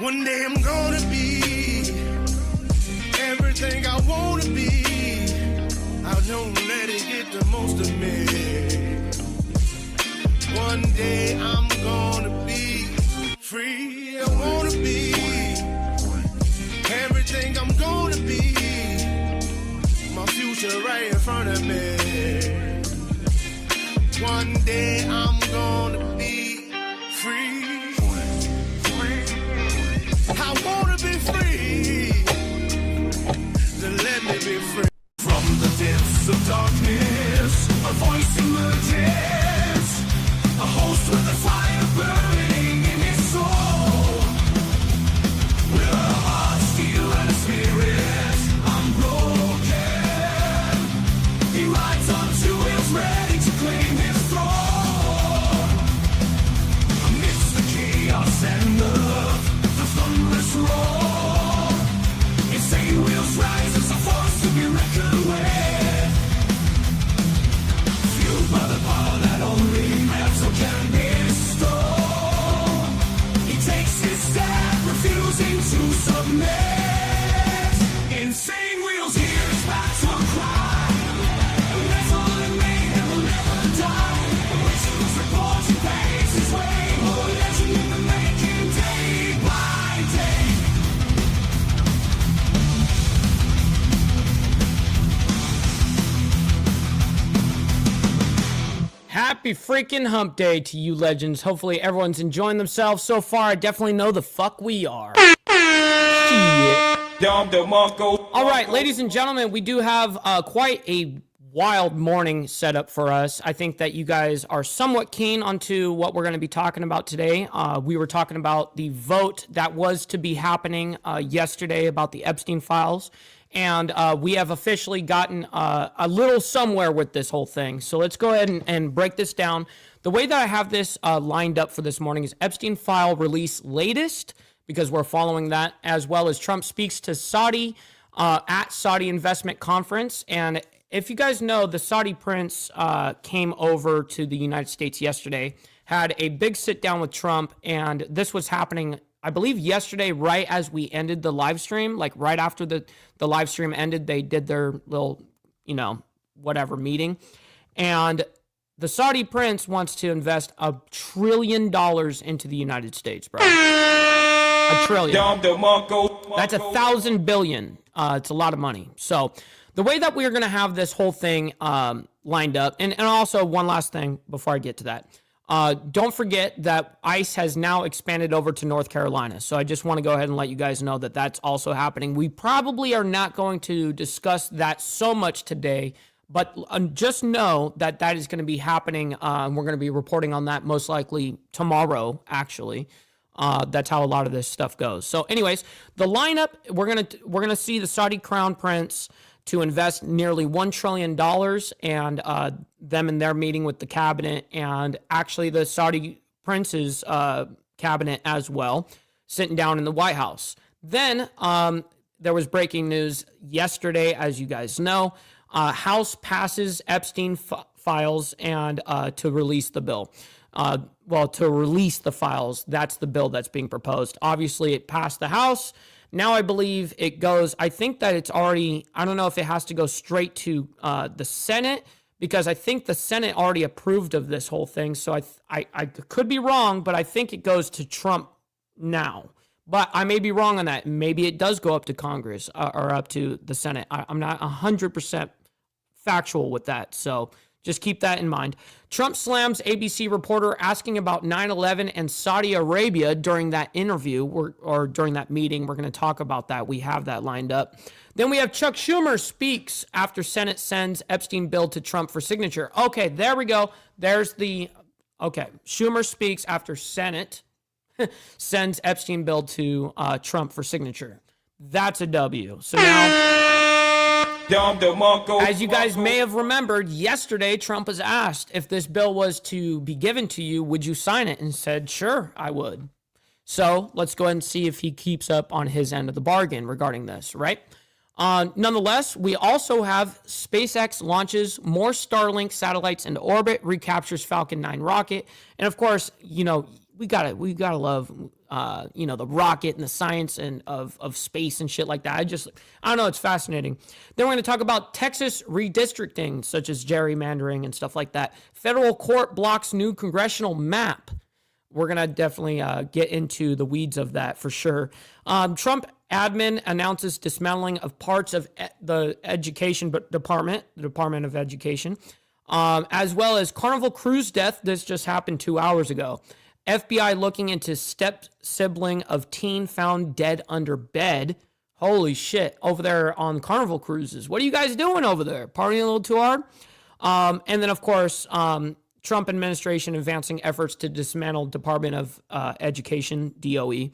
One day I'm gonna be everything I wanna be. I don't let it get the most of me. One day I'm gonna be free. I wanna be everything I'm gonna be. My future right in front of me. One day I'm gonna be free. I wanna be free. So let me be free. From the depths of darkness, a voice emerges. A host with a fire burning in his soul. With a heart, steel, and a spirit unbroken. He rides on two wheels, ready to claim his throne. Amidst the chaos and the thunderous roar, insane wheels rise as a force to be reckoned with. Fueled by the power that only metal can bestow, he takes his step, refusing to submit. Insane wheels hear his battle cry. Metal and mayhem will never die. Whistlers report he pays his way. Oh, legend in the making, day by day. Happy freaking hump day to you legends. Hopefully everyone's enjoying themselves so far. I definitely know the fuck we are. Shit. All right, ladies and gentlemen, we do have quite a wild morning set up for us. I think that you guys are somewhat keen onto what we're going to be talking about today. We were talking about the vote that was to be happening yesterday about the Epstein files. And we have officially gotten a little somewhere with this whole thing. So let's go ahead and break this down. The way that I have this lined up for this morning is Epstein file release latest, because we're following that, as well as Trump speaks to Saudi at Saudi investment conference. And if you guys know, the Saudi prince came over to the United States yesterday, had a big sit down with Trump, and this was happening, I believe, yesterday, right as we ended the live stream. Like right after the live stream ended, they did their little, whatever meeting. And the Saudi prince wants to invest $1 trillion into the United States, bro. $1 trillion. That's 1,000 billion. It's a lot of money. So the way that we're going to have this whole thing lined up, and also one last thing before I get to that. Don't forget that ICE has now expanded over to North Carolina. So I just want to go ahead and let you guys know that that's also happening. We probably are not going to discuss that so much today, but just know that that is going to be happening. And we're going to be reporting on that most likely tomorrow, actually. That's how a lot of this stuff goes. So anyways, the lineup, we're going to see the Saudi Crown Prince to invest nearly $1 trillion, and them in their meeting with the cabinet, and actually the Saudi prince's cabinet as well, sitting down in the White House. Then there was breaking news yesterday, as you guys know. House passes Epstein files and to release the bill. To release the files, that's the bill that's being proposed. Obviously, it passed the House. Now I believe it goes, I think that it's already, I don't know if it has to go straight to the Senate, because I think the Senate already approved of this whole thing. So I could be wrong, but I think it goes to Trump now. But I may be wrong on that. Maybe it does go up to Congress or up to the Senate. I'm not 100% factual with that. So just keep that in mind. Trump slams ABC reporter asking about 9/11 and Saudi Arabia during that interview or during that meeting. We're going to talk about that. We have that lined up. Then we have Chuck Schumer speaks after Senate sends Epstein bill to Trump for signature. Okay, there we go. Schumer speaks after Senate sends Epstein bill to Trump for signature. That's a W. So now, as you guys may have remembered, yesterday Trump was asked if this bill was to be given to you, would you sign it? And said, sure, I would. So let's go ahead and see if he keeps up on his end of the bargain regarding this, right? Nonetheless, we also have SpaceX launches more Starlink satellites into orbit, recaptures Falcon 9 rocket. And of course, we we gotta love, the rocket and the science and of space and shit like that. I don't know. It's fascinating. Then we're going to talk about Texas redistricting, such as gerrymandering and stuff like that. Federal court blocks new congressional map. We're going to definitely get into the weeds of that for sure. Trump admin announces dismantling of parts of the education department, the Department of Education, as well as Carnival Cruise death. This just happened 2 hours ago. FBI looking into step sibling of teen found dead under bed. Holy shit, over there on Carnival Cruises. What are you guys doing over there? Partying a little too hard? And then, of course, Trump administration advancing efforts to dismantle Department of Education, DOE.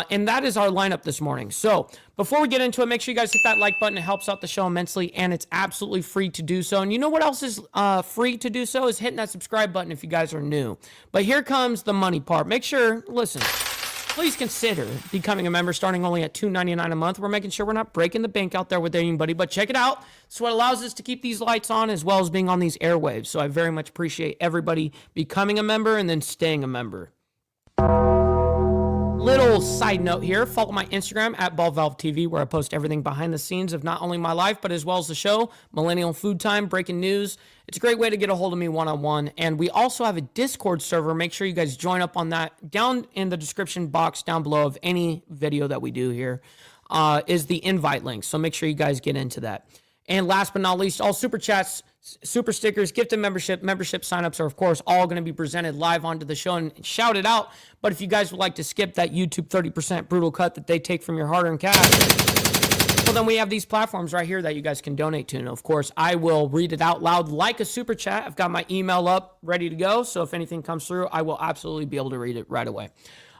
And that is our lineup this morning. So before we get into it, make sure you guys hit that like button. It helps out the show immensely, and it's absolutely free to do so. And you know what else is free to do so? Is hitting that subscribe button if you guys are new. But here comes the money part. Make sure, listen, please consider becoming a member starting only at $2.99 a month. We're making sure we're not breaking the bank out there with anybody, but check it out. It's what allows us to keep these lights on as well as being on these airwaves. So I very much appreciate everybody becoming a member and then staying a member. Little side note here, follow my Instagram at BallValveTV, where I post everything behind the scenes of not only my life, but as well as the show, Millennial Food Time, breaking news. It's a great way to get a hold of me one-on-one. And we also have a Discord server. Make sure you guys join up on that. Down in the description box down below of any video that we do here is the invite link. So make sure you guys get into that. And last but not least, all super chats, super stickers, gifted membership signups are, of course, all going to be presented live onto the show and shouted out. But if you guys would like to skip that YouTube 30% brutal cut that they take from your hard-earned cash, well, then we have these platforms right here that you guys can donate to. And, of course, I will read it out loud like a super chat. I've got my email up ready to go. So if anything comes through, I will absolutely be able to read it right away.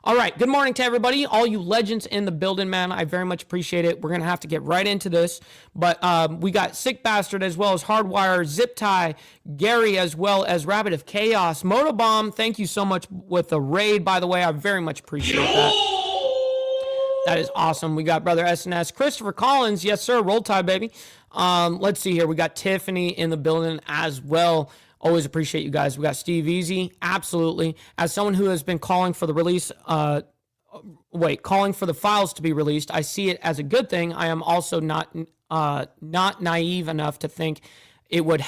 All right, good morning to everybody, all you legends in the building, man. I very much appreciate it. We're going to have to get right into this, but we got Sick Bastard as well as Hardwire, Zip Tie, Gary as well as Rabbit of Chaos, Motobomb, thank you so much with the raid, by the way. I very much appreciate that. That is awesome. We got Brother SNS, Christopher Collins, yes sir, Roll Tide, baby. Let's see here, we got Tiffany in the building as well. Always appreciate you guys. We got Steve Easy. Absolutely. As someone who has been calling for the release, calling for the files to be released, I see it as a good thing. I am also not naive enough to think it would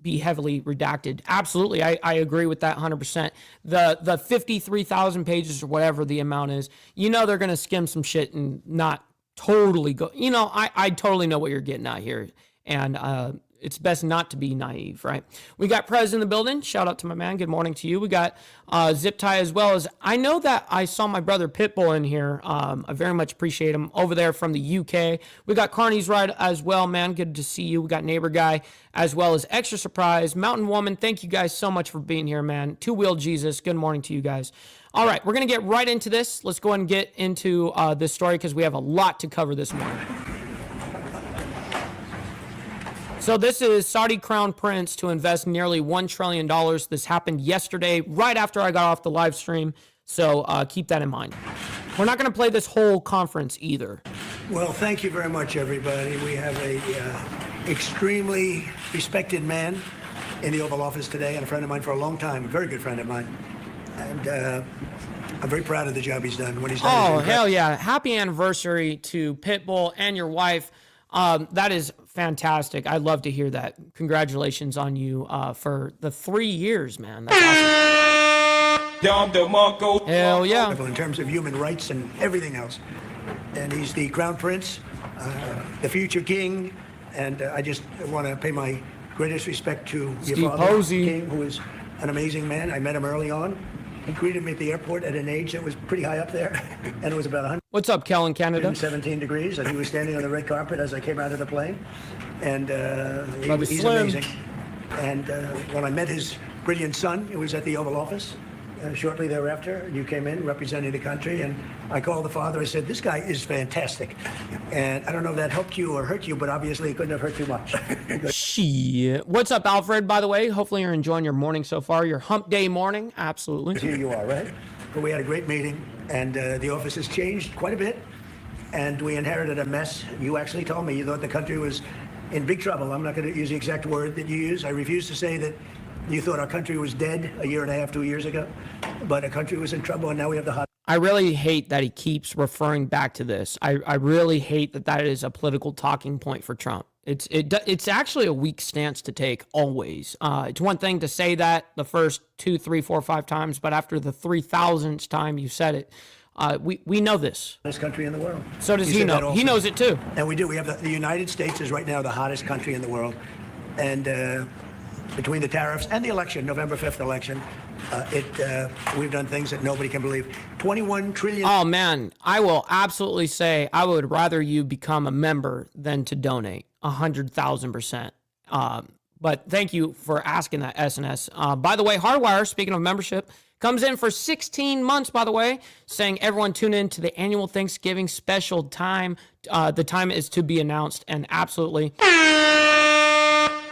be heavily redacted. Absolutely. I agree with that 100%. The 53,000 pages or whatever the amount is, they're going to skim some shit and not totally go, I totally know what you're getting at here. And, it's best not to be naive, right? We got Prez in the building. Shout out to my man. Good morning to you. We got Zip Tie as well as, I know that I saw my brother Pitbull in here. I very much appreciate him over there from the UK. We got Carney's Ride as well, man. Good to see you. We got Neighbor Guy as well as Extra Surprise. Mountain Woman, thank you guys so much for being here, man. Two Wheel Jesus, good morning to you guys. All right, we're going to get right into this. Let's go ahead and get into this story because we have a lot to cover this morning. So this is Saudi Crown Prince to invest nearly $1 trillion. This happened yesterday, right after I got off the live stream. So keep that in mind. We're not going to play this whole conference either. Well, thank you very much, everybody. We have a extremely respected man in the Oval Office today, and a friend of mine for a long time, a very good friend of mine. And I'm very proud of the job he's done. When he's done, oh, hell yeah. Happy anniversary to Pitbull and your wife. That is fantastic. I love to hear that. Congratulations on you for the 3 years, man. That's awesome. Hell yeah. In terms of human rights and everything else. And he's the Crown Prince, the future king. And I just want to pay my greatest respect to Steve your father, Posey, King, who is an amazing man. I met him early on. He greeted me at the airport at an age that was pretty high up there, and it was about 100. What's up, Kellen, Canada? 17 degrees, and he was standing on the red carpet as I came out of the plane, and he's Slim. amazing. And when I met his brilliant son, it was at the Oval Office. Shortly thereafter, you came in representing the country, and I called the father. I said, "This guy is fantastic," and I don't know if that helped you or hurt you, but obviously it couldn't have hurt too much. Shit. What's up, Alfred, by the way? Hopefully you're enjoying your morning so far, your hump day morning. Absolutely. Here you are, right? But we had a great meeting, and the office has changed quite a bit, and we inherited a mess. You actually told me you thought the country was in big trouble. I'm not going to use the exact word that you use. I refuse to say that You thought our country was dead a year and a half, 2 years ago, but our country was in trouble, and now we have the hot. I really hate that he keeps referring back to this. I really hate that that is a political talking point for Trump. It's actually a weak stance to take always. It's one thing to say that the first 2, 3, 4, 5 times, but after the 3,000th time you said it, we know this. Hottest country in the world. So does he know. He knows it too. And we do. We have the United States is right now the hottest country in the world, and between the tariffs and the election, November 5th election, we've done things that nobody can believe. 21 trillion. Oh man, I will absolutely say I would rather you become a member than to donate 100,000%. But thank you for asking that, SNS. By the way, Hardwire, speaking of membership, comes in for 16 months, by the way, saying everyone tune in to the annual Thanksgiving special time. The time is to be announced, and absolutely.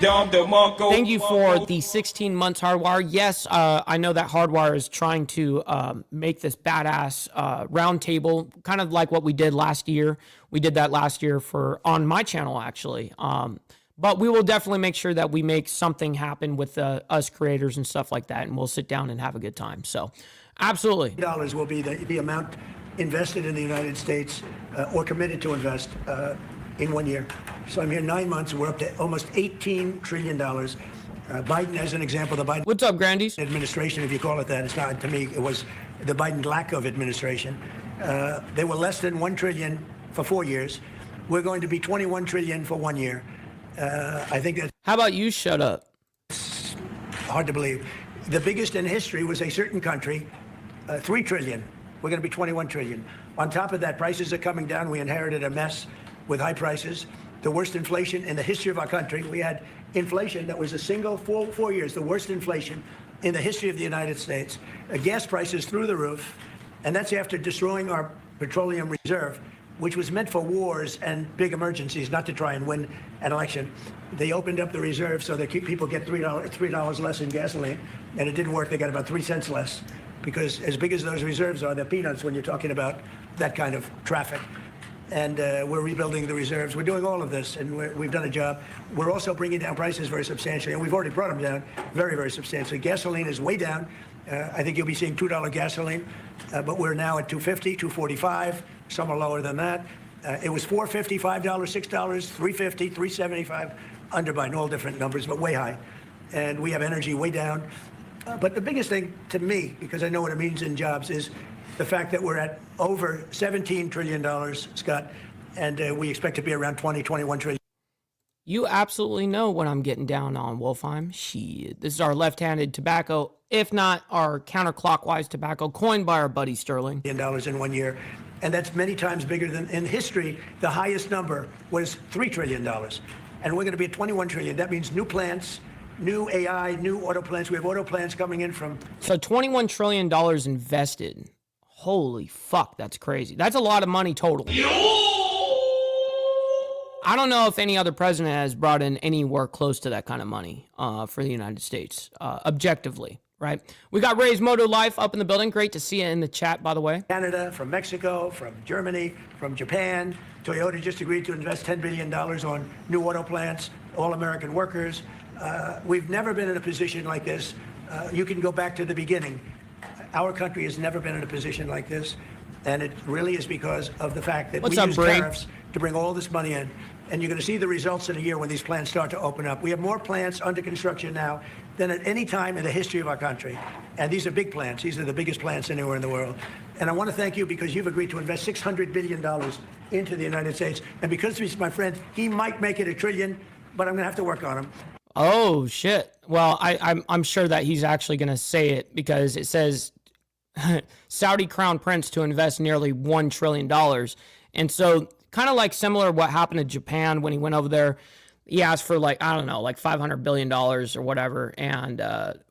Thank you for the 16 months, Hardwire. Yes, I know that Hardwire is trying to make this badass roundtable, kind of like what we did last year. We did that last year on my channel, actually. But we will definitely make sure that we make something happen with us creators and stuff like that, and we'll sit down and have a good time. So, absolutely. Dollars will be the amount invested in the United States or committed to invest in 1 year. So I'm here 9 months. We're up to almost $18 trillion. Biden, as an example, the Biden What's up, Grandies? administration, if you call it that, it's not, to me, it was the Biden lack of administration. They were less than $1 trillion for 4 years. We're going to be $21 trillion for 1 year. I think that's How about you shut up? hard to believe. The biggest in history was a certain country, $3 trillion. We're going to be $21 trillion. On top of that, prices are coming down. We inherited a mess with high prices, the worst inflation in the history of our country. We had inflation that was a single 4 years, the worst inflation in the history of the United States. Gas prices through the roof, and that's after destroying our petroleum reserve, which was meant for wars and big emergencies, not to try and win an election. They opened up the reserve so that people get $3 less in gasoline, and it didn't work. They got about 3 cents less, because as big as those reserves are, they're peanuts when you're talking about that kind of traffic. And we're rebuilding the reserves. We're doing all of this, and we've done a job. We're also bringing down prices very substantially, and we've already brought them down very, very substantially. Gasoline is way down. I think you'll be seeing $2 gasoline, but we're now at $2.50, $2.45. Some are lower than that. It was $4.50, $5, $6, $3.50, $3.75, under Biden, all different numbers, but way high. And we have energy way down. But the biggest thing to me, because I know what it means in jobs, is the fact that we're at over $17 trillion, Scott, and we expect to be around 21 trillion. You absolutely know what I'm getting down on, Wolfheim. Shit. This is our left-handed tobacco, if not our counterclockwise tobacco, coined by our buddy Sterling. Dollars in 1 year. And that's many times bigger than in history. The highest number was $3 trillion. And we're going to be at 21 trillion. That means new plants, new AI, new auto plants. We have auto plants coming in from. So $21 trillion invested. Holy fuck, that's crazy. That's a lot of money total. I don't know if any other president has brought in anywhere close to that kind of money for the United States, objectively, right? We got Ray's Moto Life up in the building. Great to see you in the chat, by the way. Canada, from Mexico, from Germany, from Japan. Toyota just agreed to invest $10 billion on new auto plants, all American workers. We've never been in a position like this. You can go back to the beginning. Our country has never been in a position like this, and it really is because of the fact that we use tariffs to bring all this money in. And you're going to see the results in a year when these plants start to open up. We have more plants under construction now than at any time in the history of our country. And these are big plants. These are the biggest plants anywhere in the world. And I want to thank you because you've agreed to invest $600 billion into the United States. And because he's my friend, he might make it $1 trillion, but I'm going to have to work on him. Oh, shit. Well, I'm sure that he's actually going to say it because it says Saudi Crown Prince to invest nearly $1 trillion. And so kind of like similar what happened to Japan when he went over there, he asked for like, I don't know, like $500 billion or whatever. And,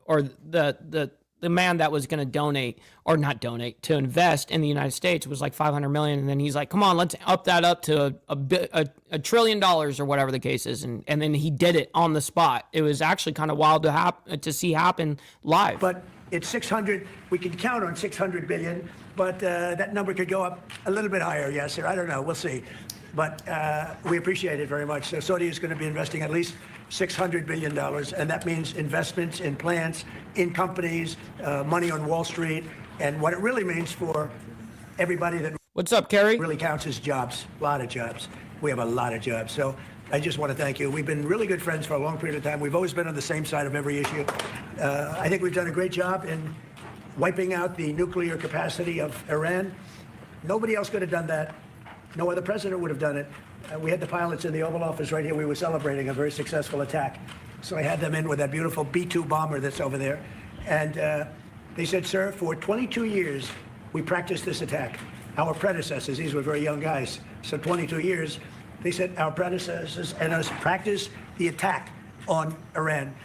or the man that was going to donate or not donate to invest in the United States was like 500 million. And then he's like, come on, let's up that up to $1 trillion or whatever the case is. And then he did it on the spot. It was actually kind of wild to see happen live. But it's 600. We can count on 600 billion, but that number could go up a little bit higher. Yes, sir. I don't know. We'll see. But we appreciate it very much. So Saudi is going to be investing at least $600 billion, and that means investments in plants, in companies, money on Wall Street, and what it really means for everybody that What's up, Kerry? really counts is jobs, a lot of jobs. We have a lot of jobs. So I just want to thank you. We've been really good friends for a long period of time. We've always been on the same side of every issue. I think we've done a great job in wiping out the nuclear capacity of Iran. Nobody else could have done that. No other president would have done it. We had the pilots in the Oval Office right here. We were celebrating a very successful attack. So I had them in with that beautiful B-2 bomber that's over there. And they said, sir, for 22 years, we practiced this attack. Our predecessors, these were very young guys, so 22 years, they said our predecessors and us practiced the attack on Iran.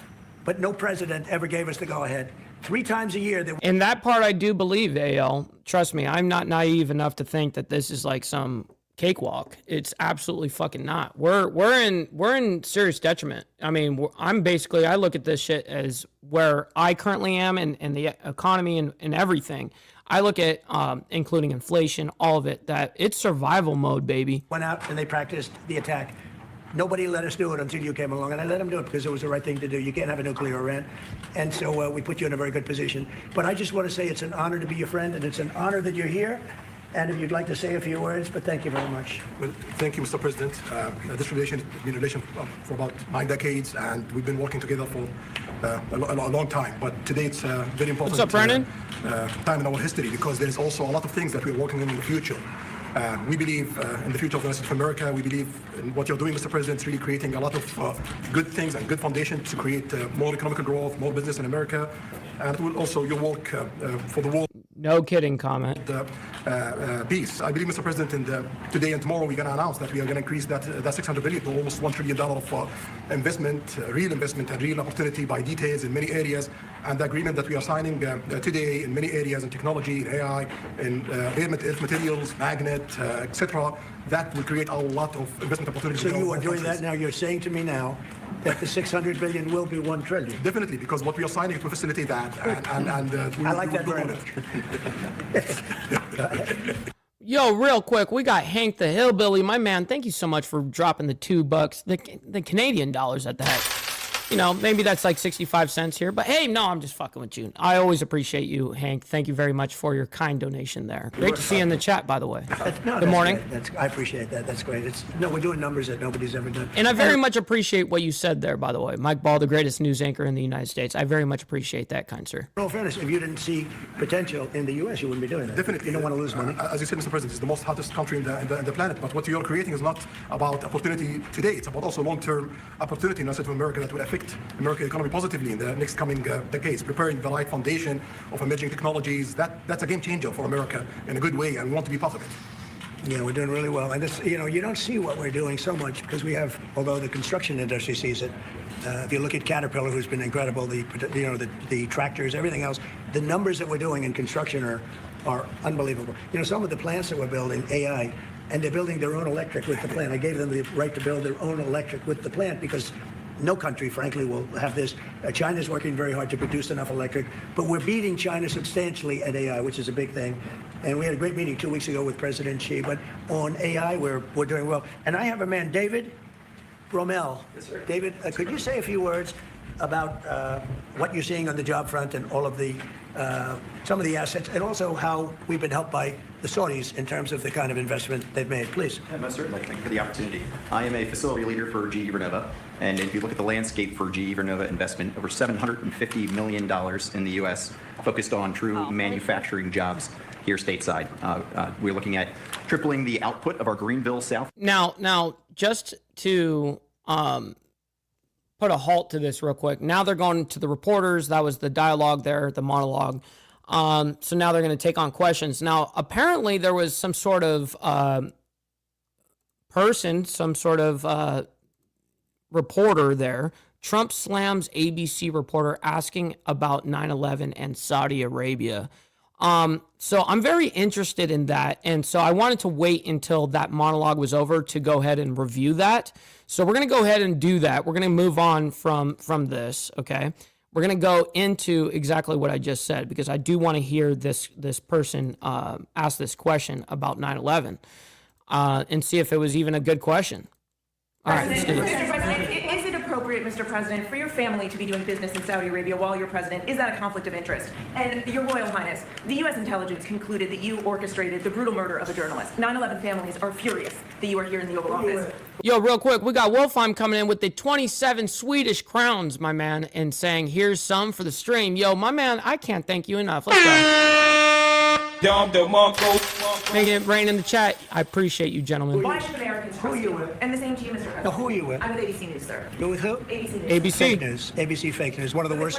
But no president ever gave us the go-ahead. 3 times a year. In that part, I do believe, AL. Trust me, I'm not naive enough to think that this is like some cakewalk. It's absolutely fucking not. We're in serious detriment. I mean, I look at this shit as where I currently am and the economy and everything. I look at, including inflation, all of it, that it's survival mode, baby. Went out and they practiced the attack. Nobody let us do it until you came along, and I let them do it because it was the right thing to do. You can't have a nuclear Iran. And so we put you in a very good position. But I just want to say it's an honor to be your friend, and it's an honor that you're here. And if you'd like to say a few words, but thank you very much. Well, thank you, Mr. President. This relation has been a relation for about 9 decades, and we've been working together for a long time. But today it's very important. What's up, Brennan? Time in our history, because there's also a lot of things that we're working on in the future. We believe in the future of the United States of America. We believe in what you're doing, Mr. President. It's really creating a lot of good things and good foundation to create more economic growth, more business in America. And it will also your work for the world. No kidding comment. Peace. I believe, Mr. President, today and tomorrow we're going to announce that we are going to increase that $600 billion to almost $1 trillion of investment, real investment and real opportunity by details in many areas. And the agreement that we are signing today in many areas in technology, in AI, in earth materials, magnet, etc., that will create a lot of investment opportunities. So you are doing that now. You're saying to me now that the $600 billion will be $1 trillion. Definitely, because what we are signing will facilitate that. I like that very much. Yo, real quick, we got Hank the Hillbilly. My man, thank you so much for dropping the $2, the Canadian dollars at that. You know, maybe that's like 65 cents here. But hey, no, I'm just fucking with you. I always appreciate you, Hank. Thank you very much for your kind donation there. Great to see you in the chat, by the way. Good morning. I appreciate that. That's great. We're doing numbers that nobody's ever done. And I very much appreciate what you said there, by the way. Mike Ball, the greatest news anchor in the United States. I very much appreciate that, kind sir. In all fairness, if you didn't see potential in the U.S., you wouldn't be doing that. Definitely. You don't want to lose money. As you said, Mr. President, it's the most hottest country in the planet. But what you're creating is not about opportunity today. It's about also long-term opportunity in the United States of America that will affect American economy positively in the next coming decades, preparing the right foundation of emerging technologies. That's a game changer for America in a good way, and we want to be part of it. Yeah, we're doing really well. And this, you don't see what we're doing so much because we have, although the construction industry sees it. If you look at Caterpillar, who's been incredible, the tractors, everything else, the numbers that we're doing in construction are unbelievable. Some of the plants that we're building, AI, and they're building their own electric with the plant. I gave them the right to build their own electric with the plant because no country, frankly, will have this. China's working very hard to produce enough electric, but we're beating China substantially at AI, which is a big thing. And we had a great meeting 2 weeks ago with President Xi, but on AI, we're doing well. And I have a man, David Rommel. Yes, sir. David, could you say a few words about what you're seeing on the job front and all of the some of the assets, and also how we've been helped by the Saudis in terms of the kind of investment they've made, please. Yeah, most certainly. Thank you for the opportunity. I am a facility leader for GE Vernova, and if you look at the landscape for GE Vernova investment, over $750 million in the U.S. focused on true manufacturing jobs here stateside. We're looking at tripling the output of our Greenville South. Now, just to put a halt to this real quick. Now they're going to the reporters. That was the dialogue there, the monologue. So now they're going to take on questions. Now, apparently there was some sort of person, some sort of reporter there. Trump slams ABC reporter asking about 9/11 and Saudi Arabia. So I'm very interested in that. And so I wanted to wait until that monologue was over to go ahead and review that. So we're going to go ahead and do that. We're going to move on from this. Okay. We're going to go into exactly what I just said, because I do want to hear this person ask this question about 9/11 and see if it was even a good question. All right, let's do it. Mr. President, is it appropriate appropriate, Mr. President, for your family to be doing business in Saudi Arabia while you're president? Is that a conflict of interest? And Your Royal Highness, the U.S. intelligence concluded that you orchestrated the brutal murder of a journalist. 9/11 families are furious that you are here in the Oval Office. Yo, real quick, we got Wolfheim coming in with the 27 Swedish crowns, my man, and saying, here's some for the stream. Yo, my man, I can't thank you enough. Let's go. Making it rain in the chat. I appreciate you, gentlemen. Why should Americans trust you? And the same to you, Mr. President. Now, who are you with? I'm with ABC News, sir. You're with who? ABC News. ABC. Fake news. ABC fake news. One of the worst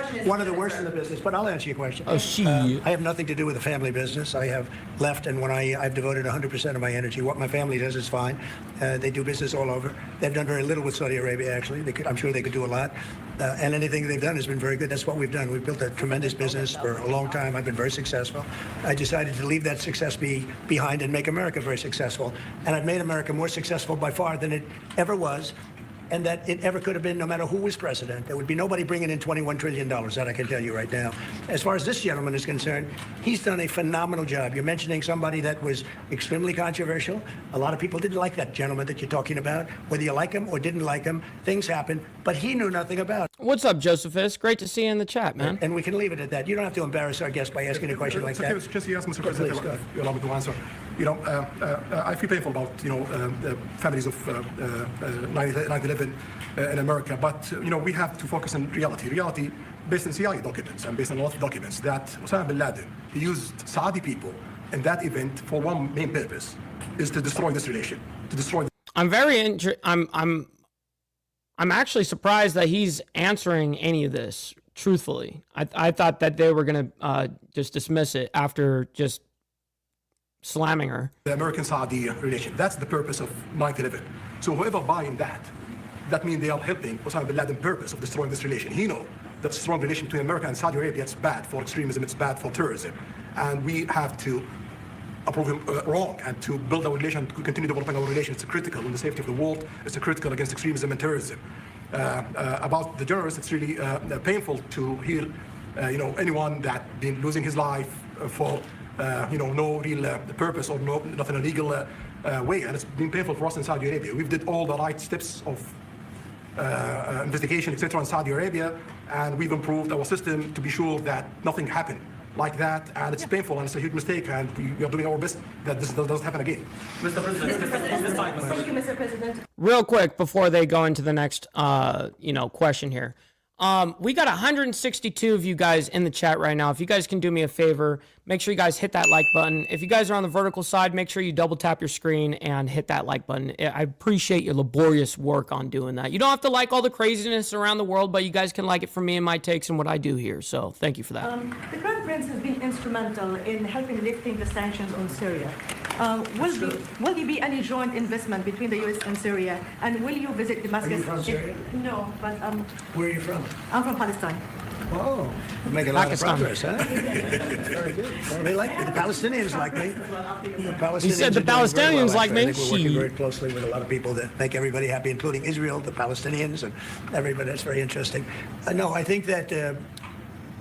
in the business. But I'll answer your question. Oh, shit. I have nothing to do with the family business. I have left, and when I've devoted 100% of my energy. What my family does is fine. They do business all over. They've done very little with Saudi Arabia, actually. I'm sure they could do a lot. And anything they've done has been very good. That's what we've done. We've built a tremendous business for a long time. I've been very successful. I decided to leave that success behind and make America very successful. And I've made America more successful by far than it ever was, and that it ever could have been, no matter who was president. There would be nobody bringing in $21 trillion, that I can tell you right now. As far as this gentleman is concerned, he's done a phenomenal job. You're mentioning somebody that was extremely controversial. A lot of people didn't like that gentleman that you're talking about. Whether you like him or didn't like him, things happen, but he knew nothing about it. What's up, Josephus? Great to see you in the chat, man. And we can leave it at that. You don't have to embarrass our guest by asking a question like that. Just yes, Mr. President, Please, you allow me to answer. I feel painful about the families of 9/11 in America, but we have to focus on reality. Reality based on CIA documents and based on a lot of documents that Osama bin Laden, he used Saudi people in that event for one main purpose, is to destroy this relation, to destroy. I'm actually surprised that he's answering any of this. Truthfully, I thought that they were gonna just dismiss it after just slamming her. The American-Saudi relation. That's the purpose of 9/11. So whoever buying that means they are helping Osama bin Laden's purpose of destroying this relation. He knows that strong relation between America and Saudi Arabia, it's bad for extremism, it's bad for terrorism. And we have to approve him wrong and to build our relation, to continue developing our relation. It's critical in the safety of the world. It's critical against extremism and terrorism. About the journalists, it's really painful to hear, anyone that been losing his life for, no real purpose or nothing illegal way. And it's been painful for us in Saudi Arabia. We've did all the right steps of investigation, etc., in Saudi Arabia, and we've improved our system to be sure that nothing happened like that, and it's painful and it's a huge mistake, and we are doing our best that this doesn't happen again. Mr. President. Thank you, Mr. President. Real quick before they go into the next question here. We got 162 of you guys in the chat right now. If you guys can do me a favor, make sure you guys hit that like button. If you guys are on the vertical side, make sure you double tap your screen and hit that like button. I appreciate your laborious work on doing that. You don't have to like all the craziness around the world, but you guys can like it for me and my takes and what I do here. So thank you for that. The Crown Prince has been instrumental in helping lifting the sanctions on Syria. Will there be any joint investment between the U.S. and Syria? And will you visit Damascus? Are you from Syria? No, but Where are you from? I'm from Palestine. Oh, you're making a lot of Pakistan. progress, huh? Very good. Well, they like me. The Palestinians like me. He said the Palestinians like me. I think we're working very closely with a lot of people that make everybody happy, including Israel, the Palestinians, and everybody. That's very interesting. No, I think that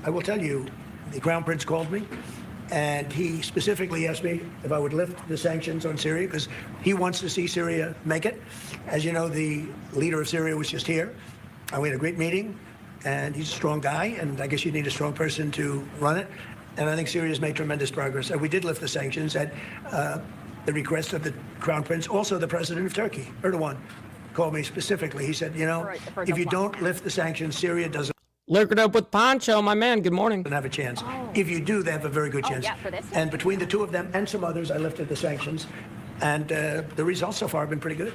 I will tell you, the Crown Prince called me, and he specifically asked me if I would lift the sanctions on Syria because he wants to see Syria make it. As you know, the leader of Syria was just here, and we had a great meeting. And he's a strong guy, and I guess you need a strong person to run it. And I think Syria's made tremendous progress. And we did lift the sanctions at the request of the Crown Prince. Also, the president of Turkey, Erdogan, called me specifically. He said, if you don't lift the sanctions, Syria doesn't Liquored up with Poncho, my man. Good morning. have a chance. If you do, they have a very good chance. Yeah, for this one. And between the two of them and some others, I lifted the sanctions. And the results so far have been pretty good.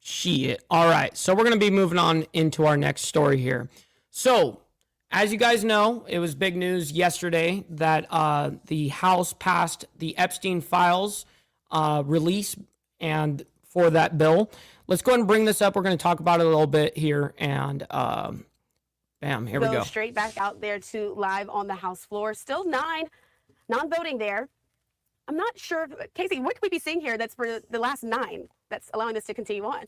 Shit. All right. So we're going to be moving on into our next story here. So, as you guys know, it was big news yesterday that the House passed the Epstein files release and for that bill. Let's go ahead and bring this up. We're going to talk about it a little bit here. And bam, here we go. Straight back out there to live on the House floor. Still 9 non-voting there. I'm not sure. Casey, what could we be seeing here that's for the last 9 that's allowing this to continue on?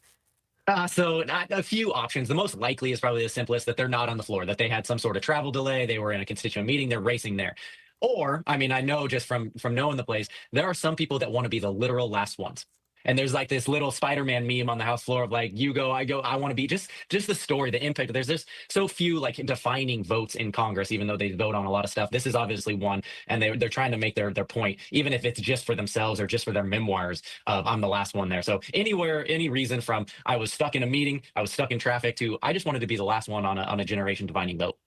So not a few options. The most likely is probably the simplest, that they're not on the floor, that they had some sort of travel delay. They were in a constituent meeting. They're racing there. Or, I mean, I know just from knowing the place, there are some people that want to be the literal last ones. And there's like this little Spider-Man meme on the House floor of like, you go, I go, I want to be just the story, the impact. There's just so few like defining votes in Congress, even though they vote on a lot of stuff. This is obviously one, and they're trying to make their point, even if it's just for themselves or just for their memoirs. I'm the last one there. So anywhere, any reason from I was stuck in a meeting, I was stuck in traffic to I just wanted to be the last one on a generation defining vote.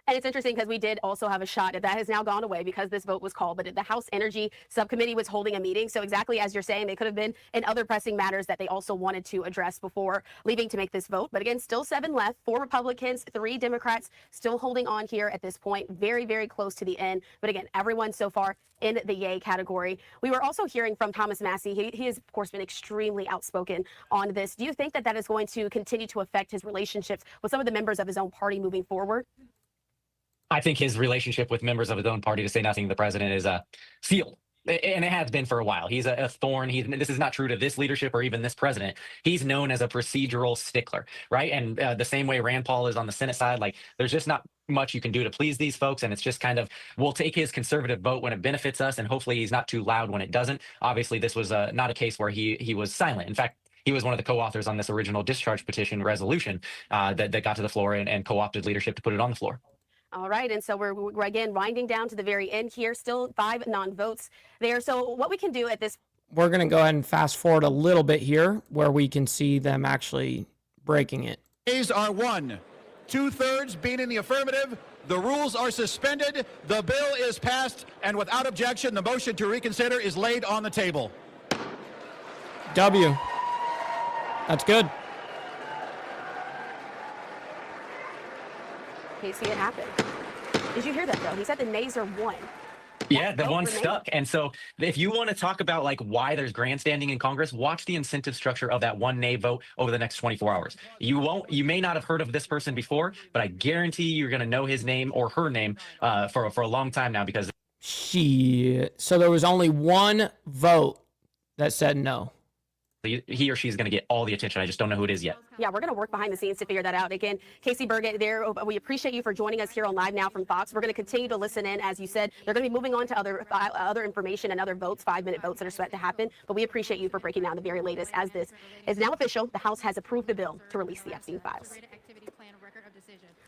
And it's interesting because we did also have a shot at that has now gone away because this vote was called, but the House Energy Subcommittee was holding a meeting. So exactly as you're saying, they could have been in other pressing matters that they also wanted to address before leaving to make this vote. But again, still 7 left, 4 Republicans, 3 Democrats still holding on here at this point. Very, very close to the end. But again, everyone so far in the yay category. We were also hearing from Thomas Massie. He has, of course, been extremely outspoken on this. Do you think that that is going to continue to affect his relationships with some of the members of his own party moving forward? I think his relationship with members of his own party, to say nothing of the president, is sealed. And it has been for a while. He's a thorn. This is not true to this leadership or even this president. He's known as a procedural stickler, right? And the same way Rand Paul is on the Senate side, like there's just not much you can do to please these folks. And it's just kind of, we'll take his conservative vote when it benefits us. And hopefully he's not too loud when it doesn't. Obviously, this was not a case where he was silent. In fact, he was one of the co-authors on this original discharge petition resolution that got to the floor and co-opted leadership to put it on the floor. All right, and so we're again winding down to the very end here. Still 5 non-votes there. So what we can do at this, we're going to go ahead and fast forward a little bit here where we can see them actually breaking it. Ayes are 1, 2/3 being in the affirmative. The rules are suspended. The bill is passed, and without objection, the motion to reconsider is laid on the table. W. That's good. Casey, it happened. Did you hear that though? He said the nays are 1. Yeah, the one stuck. And so if you want to talk about like why there's grandstanding in Congress, watch the incentive structure of that one nay vote over the next 24 hours. You may not have heard of this person before, but I guarantee you're going to know his name or her name for a long time now because. Shit. So there was only 1 vote that said no. He or she's going to get all the attention. I just don't know who it is yet. Yeah, we're going to work behind the scenes to figure that out. Again, Casey Burgett there, we appreciate you for joining us here on Live Now from Fox. We're going to continue to listen in. As you said, they're going to be moving on to other information and other votes, 5-minute votes that are set to happen. But we appreciate you for breaking down the very latest as this is now official. The House has approved the bill to release the Epstein files.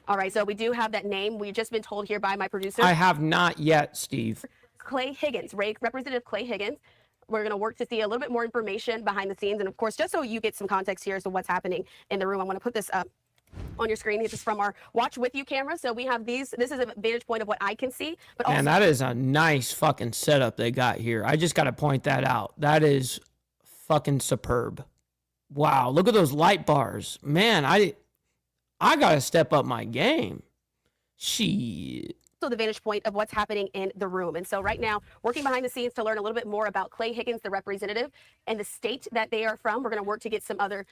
All right, so we do have that name. We've just been told here by my producer. I have not yet, Steve. Clay Higgins, Representative Clay Higgins. We're going to work to see a little bit more information behind the scenes. And of course, just so you get some context here as to what's happening in the room, I want to put this up on your screen. This is from our Watch With You camera. So we have these. This is a vantage point of what I can see. But also, and that is a nice fucking setup they got here. I just got to point that out. That is fucking superb. Wow, look at those light bars. Man, I got to step up my game. Shit. The vantage point of what's happening in the room. And so right now, working behind the scenes to learn a little bit more about Clay Higgins, the representative, and the state that they are from. We're going to work to get some other...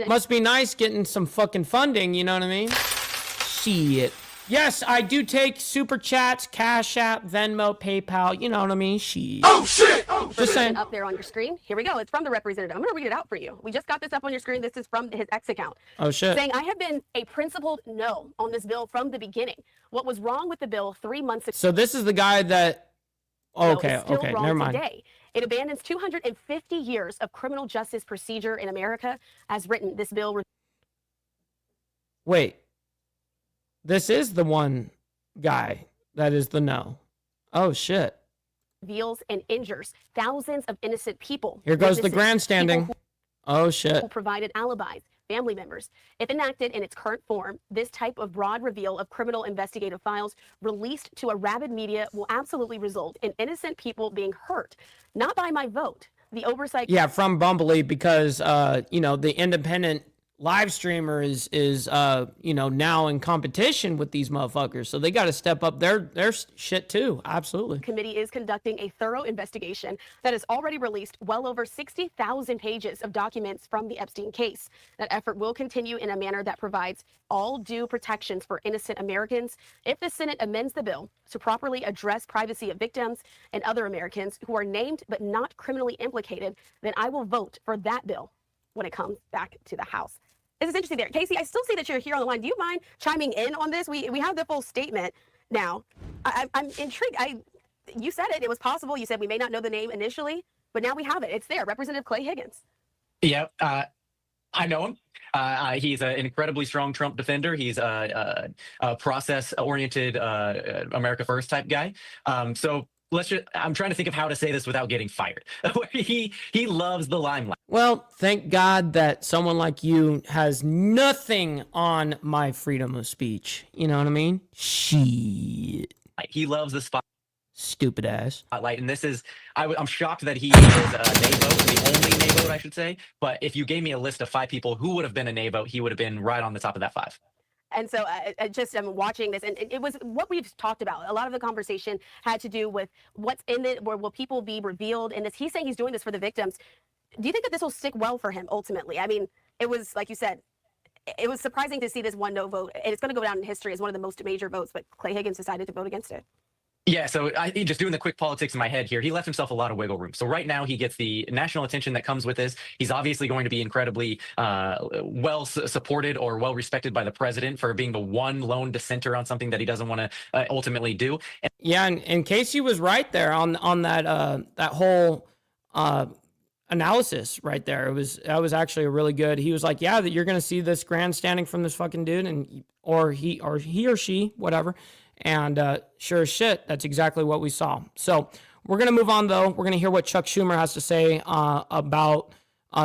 Must be nice getting some fucking funding, you know what I mean? Shit. Yes, I do take Super Chats, Cash App, Venmo, PayPal, you know what I mean? Shit. Oh, shit! Oh, just saying. Up there on your screen. Here we go. It's from the representative. I'm going to read it out for you. We just got this up on your screen. This is from his X account. Oh, shit. Saying, I have been a principled no on this bill from the beginning. What was wrong with the bill 3 months ago? So this is the guy that... Okay, okay, never mind. Today. It abandons 250 years of criminal justice procedure in America. As written, this bill... Wait. This is the one guy that is the no. Oh, shit. Reveals and injures thousands of innocent people. Here goes the grandstanding. Oh, shit. Who provided alibis, family members. If enacted in its current form, this type of broad reveal of criminal investigative files released to a rabid media will absolutely result in innocent people being hurt. Not by my vote. The oversight... Yeah, from Bumblebee, because, you know, the independent live streamer is you know, now in competition with these motherfuckers, so they got to step up their shit too. Absolutely. Committee is conducting a thorough investigation that has already released well over 60,000 pages of documents from the Epstein case. That effort will continue in a manner that provides all due protections for innocent Americans. If the Senate amends the bill to properly address privacy of victims and other Americans who are named but not criminally implicated, then I will vote for that bill when it comes back to the House. This is interesting there. Casey, I still see that you're here on the line. Do you mind chiming in on this? We have the full statement now. I'm intrigued. You said it. It was possible. You said we may not know the name initially, but now we have it. It's there. Representative Clay Higgins. Yep. I know him. He's an incredibly strong Trump defender. He's a process-oriented America First type guy. So let's just, I'm trying to think of how to say this without getting fired. he loves the limelight. Well, thank God that someone like you has nothing on my freedom of speech. You know what I mean? Shit. He loves the spot. Stupid ass. Spotlight, and this is, I'm shocked that he is a nay vote, the only nay vote, I should say. But if you gave me a list of 5 people who would have been a nay vote, he would have been right on the top of that 5. And so just watching this, and it was what we've talked about. A lot of the conversation had to do with what's in it, where will people be revealed in this. He's saying he's doing this for the victims. Do you think that this will stick well for him ultimately? I mean, it was, like you said, it was surprising to see this one no vote. And it's going to go down in history as one of the most major votes, but Clay Higgins decided to vote against it. Yeah, so just doing the quick politics in my head here, he left himself a lot of wiggle room. So right now he gets the national attention that comes with this. He's obviously going to be incredibly well supported or well respected by the president for being the one lone dissenter on something that he doesn't want to ultimately do. Yeah, and Casey was right there on that that whole analysis right there. That was actually a really good. He was like, yeah, that you're going to see this grandstanding from this fucking dude, and or he or she, whatever. And sure as shit, that's exactly what we saw. So we're going to move on, though. We're going to hear what Chuck Schumer has to say about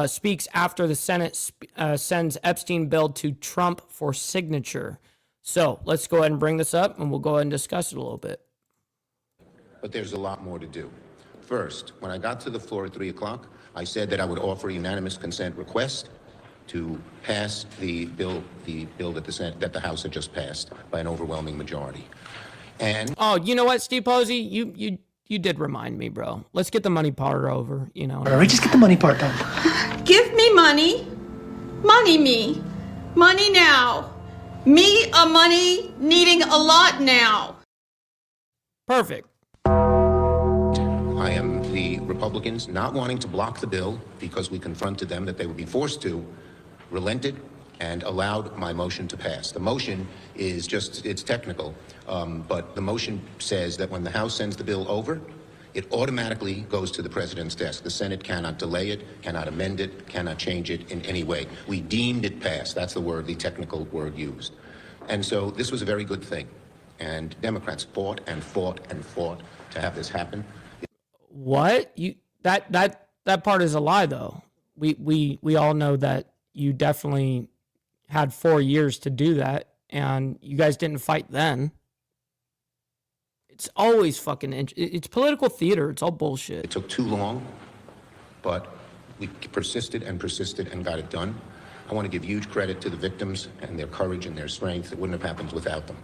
speaks after the Senate sends Epstein bill to Trump for signature. So let's go ahead and bring this up, and we'll go ahead and discuss it a little bit. But there's a lot more to do. First, when I got to the floor at 3 o'clock, I said that I would offer a unanimous consent request to pass the bill that the House had just passed by an overwhelming majority. And oh, you know what, Steve Posey, you did remind me, bro. Let's get the money part over. You know, all right, just get the money part done. Give me money, me, money now, me a money needing a lot now. Perfect. I am the Republicans not wanting to block the bill because we confronted them that they would be forced to, relented and allowed my motion to pass. The motion is just, it's technical, but the motion says that when the House sends the bill over, it automatically goes to the president's desk. The Senate cannot delay it, cannot amend it, cannot change it in any way. We deemed it passed. That's the word, the technical word used. And so this was a very good thing. And Democrats fought and fought and fought to have this happen. What? That part is a lie, though. We all know that you definitely had 4 years to do that, and you guys didn't fight then. It's always fucking, it's political theater. It's all bullshit. It took too long, but we persisted and persisted and got it done. I want to give huge credit to the victims and their courage and their strength. It wouldn't have happened without them.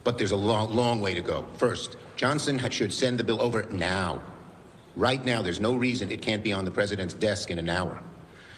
But there's a long, long way to go. First, Johnson should send the bill over now. Right now, there's no reason it can't be on the president's desk in an hour.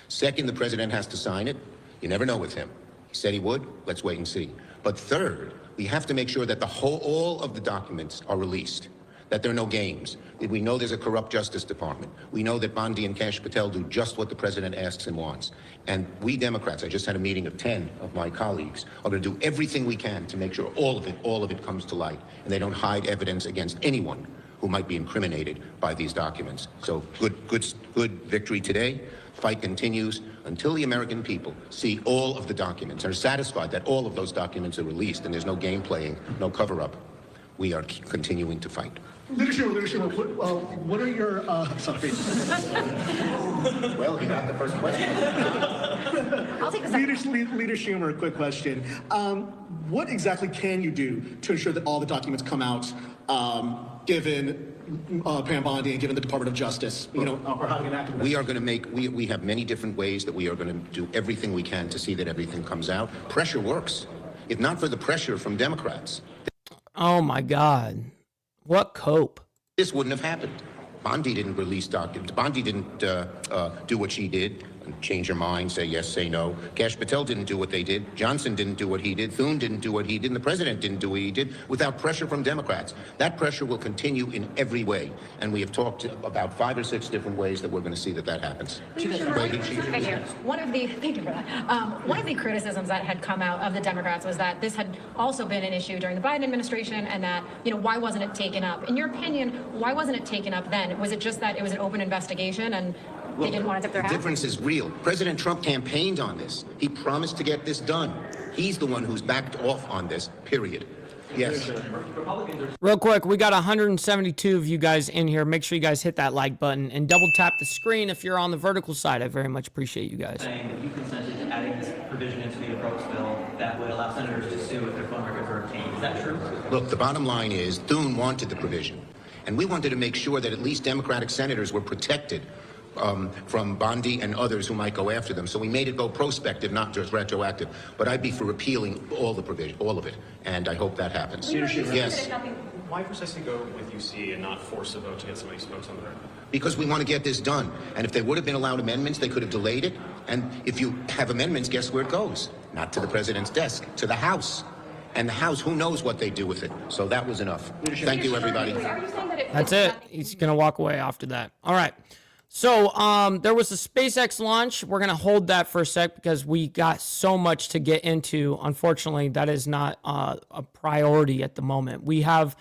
Second, the president has to sign it. You never know with him. He said he would. Let's wait and see. But third, we have to make sure that all of the documents are released, that there are no games. We know there's a corrupt Justice Department. We know that Bondi and Kash Patel do just what the president asks and wants. And we Democrats, I just had a meeting of 10 of my colleagues, are going to do everything we can to make sure all of it comes to light, and they don't hide evidence against anyone who might be incriminated by these documents. So good victory today. Fight continues until the American people see all of the documents and are satisfied that all of those documents are released and there's no game playing, no cover-up. We are continuing to fight. Leader Schumer, what are your, sorry. Well, you got the first question. I'll take the second. Leader Schumer, quick question. What exactly can you do to ensure that all the documents come out, given Pam Bondi and given the Department of Justice, you know, for having an active... We are going to make, we have many different ways that we are going to do everything we can to see that everything comes out. Pressure works. If not for the pressure from Democrats... Oh my God. What cope? This wouldn't have happened. Bondi didn't release documents. Bondi didn't do what she did and change her mind, say yes, say no. Kash Patel didn't do what they did. Johnson didn't do what he did. Thune didn't do what he did. And the president didn't do what he did without pressure from Democrats. That pressure will continue in every way. And we have talked about 5 or 6 different ways that we're going to see that happens. One of the criticisms that had come out of the Democrats was that this had also been an issue during the Biden administration, and that, you know, why wasn't it taken up? In your opinion, why wasn't it taken up then? Was it just that it was an open investigation and they didn't want to tip their The hat? difference is real. President Trump campaigned on this. He promised to get this done. He's the one who's backed off on this, period. Yes. Real quick, we got 172 of you guys in here. Make sure you guys hit that like button and double tap the screen if you're on the vertical side. I very much appreciate you guys. Saying that you consented to adding this provision into the approach bill that would allow senators to sue if their phone records are obtained. Is that true? Look, the bottom line is Thune wanted the provision, and we wanted to make sure that at least Democratic senators were protected from Bondi and others who might go after them. So we made it go prospective, not just retroactive. But I'd be for repealing all the provision, all of it, and I hope that happens. Yes. Why precisely go with UC and not force a vote to get somebody's votes on the record? Because we want to get this done. And if they would have been allowed amendments, they could have delayed it. And if you have amendments, guess where it goes? Not to the president's desk, to the House. And the House, who knows what they do with it. So that was enough. Thank you, everybody. That's it. He's going to walk away after that. All right. So there was a SpaceX launch. We're going to hold that for a sec because we got so much to get into. Unfortunately, that is not a priority at the moment. We have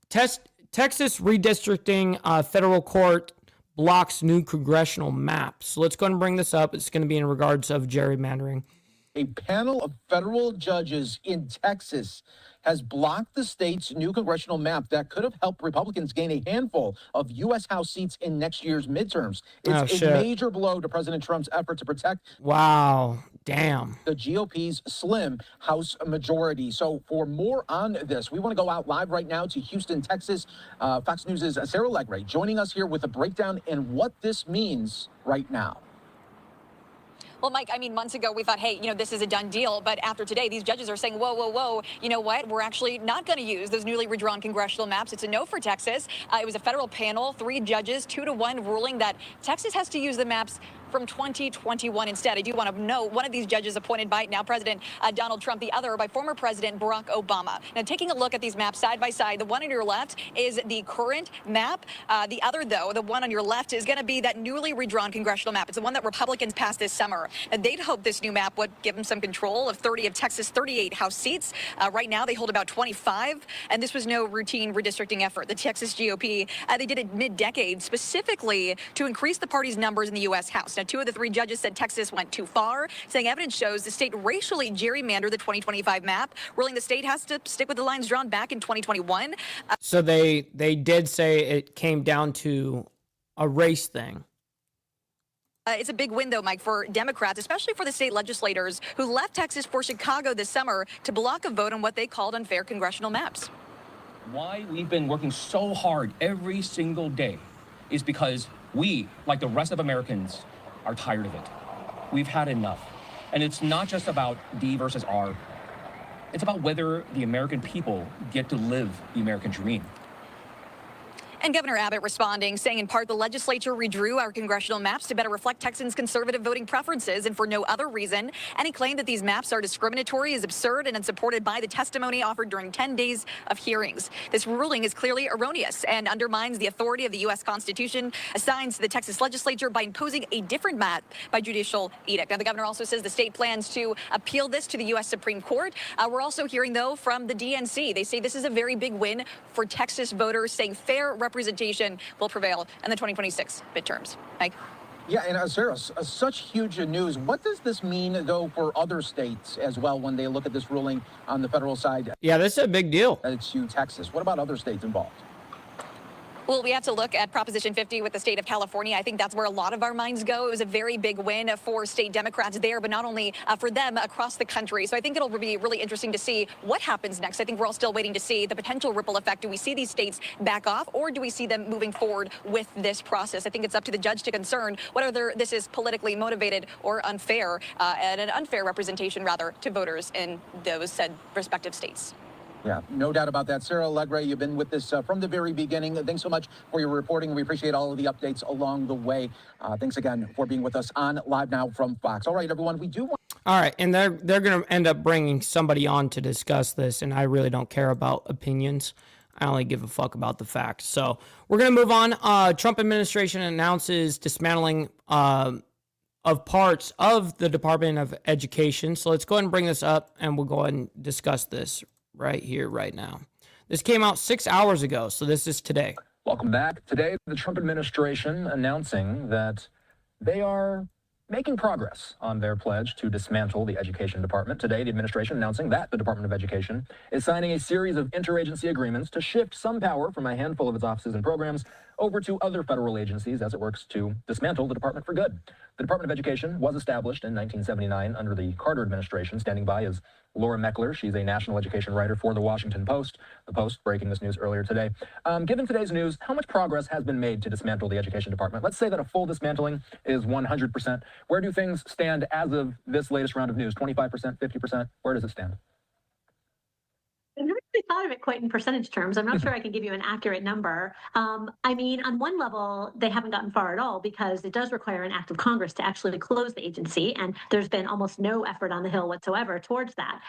Texas redistricting federal court blocks new congressional maps. So let's go ahead and bring this up. It's going to be in regards of gerrymandering. A panel of federal judges in Texas has blocked the state's new congressional map that could have helped Republicans gain a handful of U.S. House seats in next year's midterms. It's a major blow to President Trump's effort to protect damn the GOP's slim House majority. So for more on this, we want to go out live right now to Houston, Texas. Fox News' Sarah Legray joining us here with a breakdown and what this means right now. Well, Mike, I mean, months ago, we thought, hey, this is a done deal. But after today, these judges are saying, whoa, whoa, whoa, you know what? We're actually not going to use those newly redrawn congressional maps. It's a no for Texas. It was a federal panel, 3 judges, 2-1 ruling that Texas has to use the maps from 2021 instead. I do want to note one of these judges appointed by now President Donald Trump, the other by former President Barack Obama. Now, taking a look at these maps side by side, the one on your left is the current map. The other, though, the one on your left is going to be that newly redrawn congressional map. It's the one that Republicans passed this summer. And they'd hoped this new map would give them some control of 30 of Texas' 38 House seats. Right now, they hold about 25, and this was no routine redistricting effort. The Texas GOP, they did it mid-decade specifically to increase the party's numbers in the U.S. House. Now, 2 of the 3 judges said Texas went too far, saying evidence shows the state racially gerrymandered the 2025 map, ruling the state has to stick with the lines drawn back in 2021. So they did say it came down to a race thing. It's a big win, though, Mike, for Democrats, especially for the state legislators who left Texas for Chicago this summer to block a vote on what they called unfair congressional maps. Why we've been working so hard every single day is because we, like the rest of Americans, are tired of it. We've had enough. And it's not just about D versus R. It's about whether the American people get to live the American dream. And Governor Abbott responding, saying in part the legislature redrew our congressional maps to better reflect Texans' conservative voting preferences and for no other reason. And he claimed that these maps are discriminatory, is absurd, and unsupported by the testimony offered during 10 days of hearings. This ruling is clearly erroneous and undermines the authority of the U.S. Constitution, assigns to the Texas legislature by imposing a different map by judicial edict. Now, the governor also says the state plans to appeal this to the U.S. Supreme Court. We're also hearing, though, from the DNC. They say this is a very big win for Texas voters, saying fair representation will prevail in the 2026 midterms. Mike? Yeah, and Sarah, such huge news. What does this mean, though, for other states as well when they look at this ruling on the federal side? Yeah, this is a big deal. It's you, Texas. What about other states involved? Well, we have to look at Proposition 50 with the state of California. I think that's where a lot of our minds go. It was a very big win for state Democrats there, but not only for them across the country. So I think it'll be really interesting to see what happens next. I think we're all still waiting to see the potential ripple effect. Do we see these states back off, or do we see them moving forward with this process? I think it's up to the judge to concern whether this is politically motivated or unfair, and an unfair representation, rather, to voters in those said respective states. Yeah, no doubt about that. Sarah Legray, you've been with this from the very beginning. Thanks so much for your reporting. We appreciate all of the updates along the way. Thanks again for being with us on Live Now from Fox. All right, everyone, we do want... All right, and they're going to end up bringing somebody on to discuss this, and I really don't care about opinions. I only give a fuck about the facts. So we're going to move on. Trump administration announces dismantling of parts of the Department of Education. So let's go ahead and bring this up, and we'll go ahead and discuss this right here, right now. This came out 6 hours ago, so this is today. Welcome back. Today, the Trump administration announcing that they are making progress on their pledge to dismantle the education department. Today, the administration announcing that the Department of Education is signing a series of interagency agreements to shift some power from a handful of its offices and programs over to other federal agencies as it works to dismantle the department for good. The Department of Education was established in 1979 under the Carter administration. Standing by is Laura Meckler. She's a national education writer for The Washington Post. The Post breaking this news earlier today. Given today's news, how much progress has been made to dismantle the education department? Let's say that a full dismantling is 100%. Where do things stand as of this latest round of news? 25%, 50%? Where does it stand? I've never really thought of it quite in percentage terms. I'm not sure I can give you an accurate number. I mean, on one level, they haven't gotten far at all because it does require an act of Congress to actually close the agency, and there's been almost no effort on the Hill whatsoever towards that.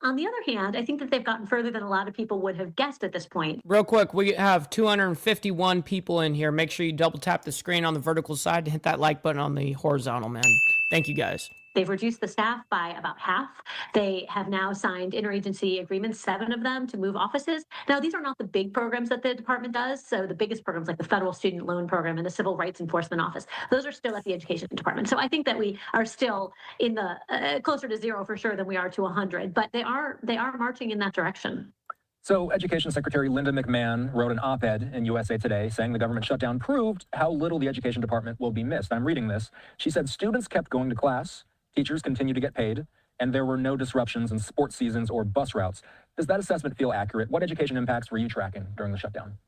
On the other hand, I think that they've gotten further than a lot of people would have guessed at this point. Real quick, we have 251 people in here. Make sure you double tap the screen on the vertical side to hit that like button on the horizontal, man. Thank you, guys. They've reduced the staff by about half. They have now signed interagency agreements, 7 of them, to move offices. Now, these are not the big programs that the department does. So the biggest programs like the Federal Student Loan Program and the Civil Rights Enforcement Office, those are still at the Education Department. So I think that we are still in the closer to 0 for sure than we are to 100, but they are marching in that direction. So Education Secretary Linda McMahon wrote an op-ed in USA Today saying the government shutdown proved how little the Education Department will be missed. I'm reading this. She said students kept going to class, teachers continue to get paid, and there were no disruptions in sports seasons or bus routes. Does that assessment feel accurate? What education impacts were you tracking during the shutdown?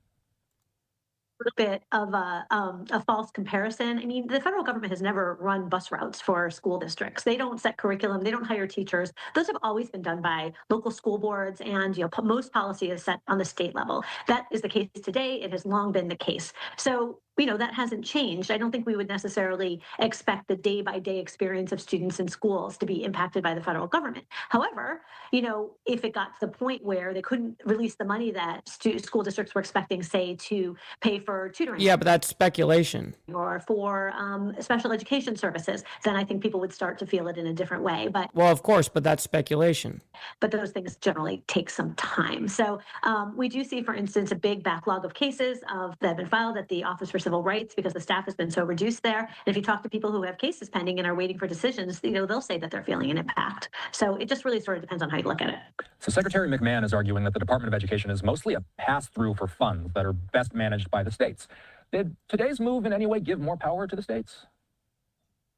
A bit of a false comparison. I mean, the federal government has never run bus routes for school districts. They don't set curriculum. They don't hire teachers. Those have always been done by local school boards, and most policy is set on the state level. That is the case today. It has long been the case. So that hasn't changed. I don't think we would necessarily expect the day-by-day experience of students in schools to be impacted by the federal government. However, if it got to the point where they couldn't release the money that school districts were expecting, say, to pay for tutoring. Yeah, but that's speculation. Or for special education services, then I think people would start to feel it in a different way. Well, of course, but that's speculation. But those things generally take some time. So we do see, for instance, a big backlog of cases that have been filed at the Office for Civil Rights because the staff has been so reduced there. And if you talk to people who have cases pending and are waiting for decisions, they'll say that they're feeling an impact. So it just really sort of depends on how you look at it. So Secretary McMahon is arguing that the Department of Education is mostly a pass-through for funds that are best managed by the states. Did today's move in any way give more power to the states?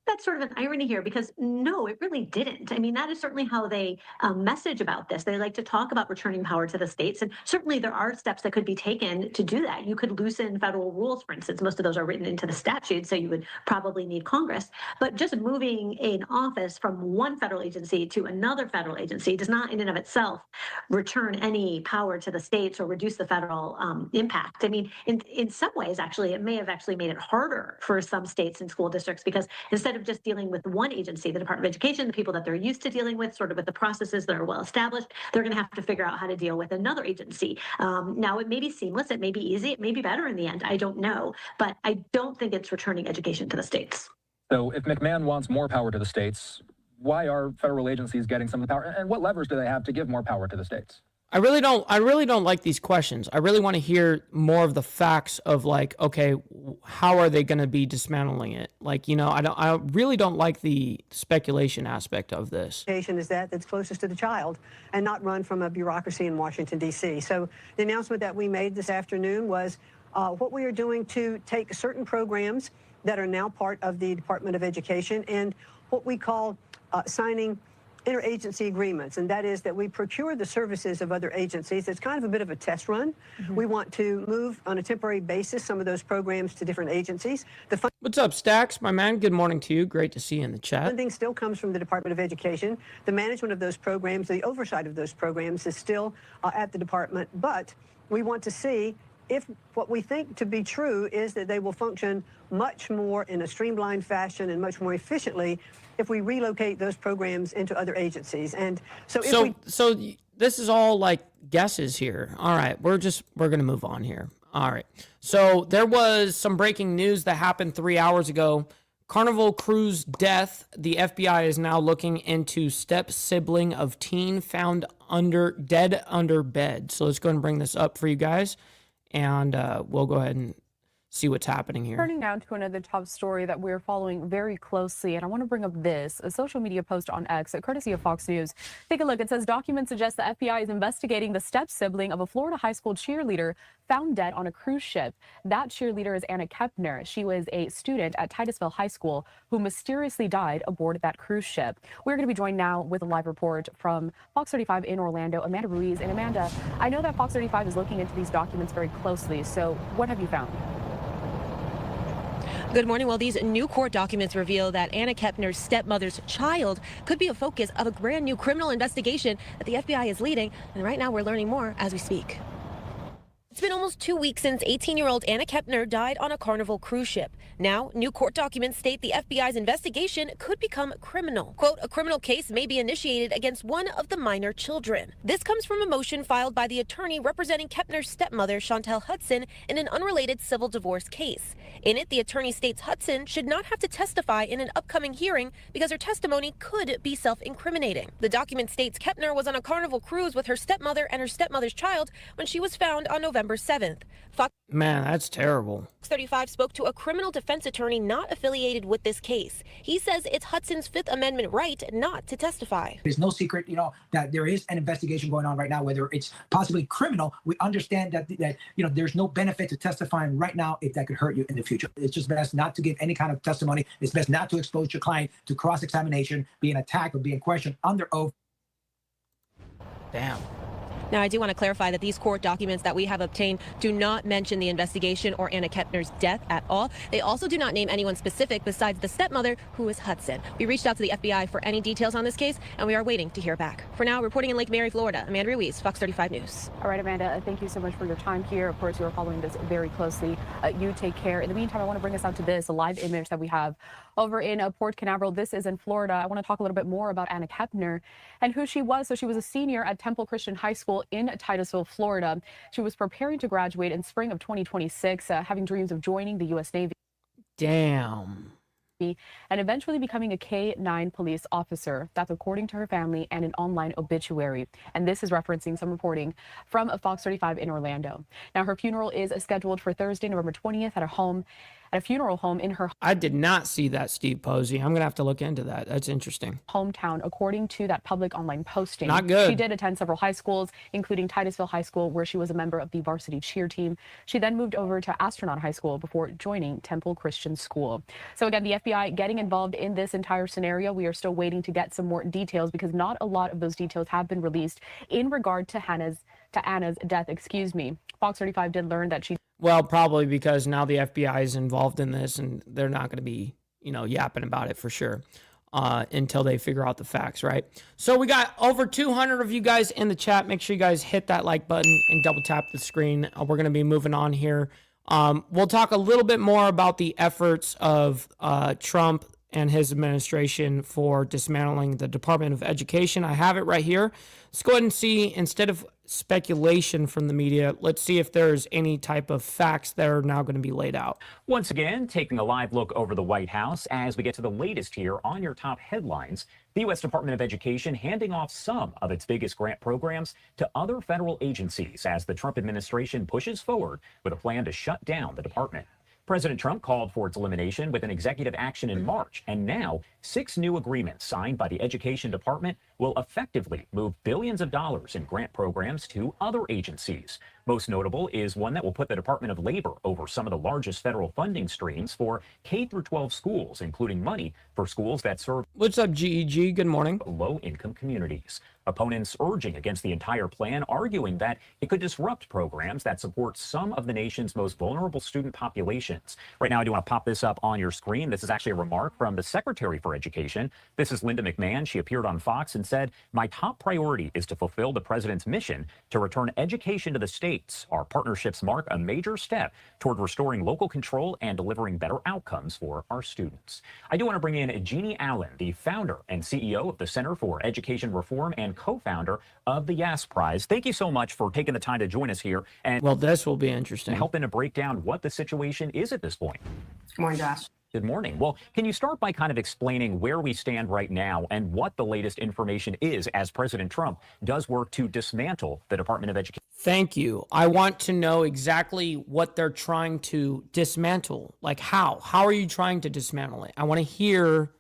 That's sort of an irony here because no, it really didn't. I mean, that is certainly how they message about this. They like to talk about returning power to the states. And certainly there are steps that could be taken to do that. You could loosen federal rules, for instance. Most of those are written into the statute, so you would probably need Congress. But just moving an office from one federal agency to another federal agency does not in and of itself return any power to the states or reduce the federal impact. I mean, in some ways, actually, it may have actually made it harder for some states and school districts because instead of just dealing with one agency, the Department of Education, the people that they're used to dealing with, sort of with the processes that are well established, they're going to have to figure out how to deal with another agency. Now, it may be seamless, it may be easy, it may be better in the end. I don't know, but I don't think it's returning education to the states. So if McMahon wants more power to the states, why are federal agencies getting some of the power? And what levers do they have to give more power to the states? I really don't like these questions. I really want to hear more of the facts of like, okay, how are they going to be dismantling it? Like, I really don't like the speculation aspect of this. Is that's closest to the child and not run from a bureaucracy in Washington, D.C. So the announcement that we made this afternoon was what we are doing to take certain programs that are now part of the Department of Education and what we call signing interagency agreements, and that is that we procure the services of other agencies. It's kind of a bit of a test run. We want to move on a temporary basis some of those programs to different agencies. What's up, Stacks, my man? Good morning to you. Great to see you in the chat. Funding still comes from the Department of Education. The management of those programs, the oversight of those programs is still at the department, but we want to see if what we think to be true is that they will function much more in a streamlined fashion and much more efficiently if we relocate those programs into other agencies. And so this is all like guesses here. All right, we're going to move on here. All right. So there was some breaking news that happened 3 hours ago. Carnival Crew's death. The FBI is now looking into step sibling of teen found dead under bed. So let's go ahead and bring this up for you guys. And we'll go ahead and see what's happening here. Turning now to another top story that we're following very closely, and I want to bring up this, a social media post on X, courtesy of Fox News. Take a look. It says documents suggest the FBI is investigating the step-sibling of a Florida high school cheerleader found dead on a cruise ship. That cheerleader is Anna Kepner. She was a student at Titusville High School who mysteriously died aboard that cruise ship. We're going to be joined now with a live report from Fox 35 in Orlando, Amanda Ruiz. And Amanda, I know that Fox 35 is looking into these documents very closely, so what have you found? Good morning. Well, these new court documents reveal that Anna Kepner's stepmother's child could be a focus of a brand new criminal investigation that the FBI is leading. And right now we're learning more as we speak. It's been almost 2 weeks since 18-year-old Anna Kepner died on a Carnival cruise ship. Now, new court documents state the FBI's investigation could become criminal. Quote, a criminal case may be initiated against one of the minor children. This comes from a motion filed by the attorney representing Kepner's stepmother, Chantel Hudson, in an unrelated civil divorce case. In it, the attorney states Hudson should not have to testify in an upcoming hearing because her testimony could be self-incriminating. The document states Kepner was on a Carnival cruise with her stepmother and her stepmother's child when she was found on November 7th. Fox Man, that's terrible. 35 spoke to a criminal defense attorney not affiliated with this case. He says it's Hudson's Fifth Amendment right not to testify. There's no secret, that there is an investigation going on right now, whether it's possibly criminal. We understand that there's no benefit to testifying right now if that could hurt you in the future. It's just best not to give any kind of testimony. It's best not to expose your client to cross-examination, being attacked or being questioned under oath. Damn. Now, I do want to clarify that these court documents that we have obtained do not mention the investigation or Anna Kepner's death at all. They also do not name anyone specific besides the stepmother, who is Hudson. We reached out to the FBI for any details on this case, and we are waiting to hear back. For now, reporting in Lake Mary, Florida, Amanda Ruiz, Fox 35 News. All right, Amanda, thank you so much for your time here. Of course, you are following this very closely. You take care. In the meantime, I want to bring us out to this, a live image that we have over in Port Canaveral. This is in Florida. I want to talk a little bit more about Anna Kepner and who she was. So she was a senior at Temple Christian High School in Titusville, Florida. She was preparing to graduate in spring of 2026, having dreams of joining the U.S. Navy. Damn. And eventually becoming a K-9 police officer. That's according to her family and an online obituary. And this is referencing some reporting from Fox 35 in Orlando. Now, her funeral is scheduled for Thursday, November 20th at a funeral home in her I did not see that, Steve Posey. I'm going to have to look into that. That's interesting. hometown, according to that public online posting. Not good. She did attend several high schools, including Titusville High School, where she was a member of the varsity cheer team. She then moved over to Astronaut High School before joining Temple Christian School. So again, the FBI getting involved in this entire scenario. We are still waiting to get some more details because not a lot of those details have been released in regard to Anna's death. Fox 35 did learn that she... Well, probably because now the FBI is involved in this and they're not going to be, yapping about it for sure until they figure out the facts, right? So we got over 200 of you guys in the chat. Make sure you guys hit that like button and double tap the screen. We're going to be moving on here. We'll talk a little bit more about the efforts of Trump and his administration for dismantling the Department of Education. I have it right here. Let's go ahead and see, instead of speculation from the media, let's see if there's any type of facts that are now going to be laid out. Once again, taking a live look over the White House as we get to the latest here on your top headlines. The U.S. Department of Education handing off some of its biggest grant programs to other federal agencies as the Trump administration pushes forward with a plan to shut down the department. President Trump called for its elimination with an executive action in March, and now 6 new agreements signed by the Education Department will effectively move billions of dollars in grant programs to other agencies. Most notable is one that will put the Department of Labor over some of the largest federal funding streams for K-12 schools, including money for schools that serve What's up, GEG? Good morning. Low-income communities. Opponents urging against the entire plan, arguing that it could disrupt programs that support some of the nation's most vulnerable student populations. Right now, I do want to pop this up on your screen. This is actually a remark from the Secretary for Education. This is Linda McMahon. She appeared on Fox and said, "My top priority is to fulfill the president's mission to return education to the states. Our partnerships mark a major step toward restoring local control and delivering better outcomes for our students." I do want to bring in Jeannie Allen, the founder and CEO of the Center for Education Reform and co-founder of the Yass Prize. Thank you so much for taking the time to join us here. And well, this will be interesting. Helping to break down what the situation is at this point. Good morning, Josh. Good morning. Well, can you start by kind of explaining where we stand right now and what the latest information is as President Trump does work to dismantle the Department of Education? Thank you. I want to know exactly what they're trying to dismantle. Like how? How are you trying to dismantle it? I want to hear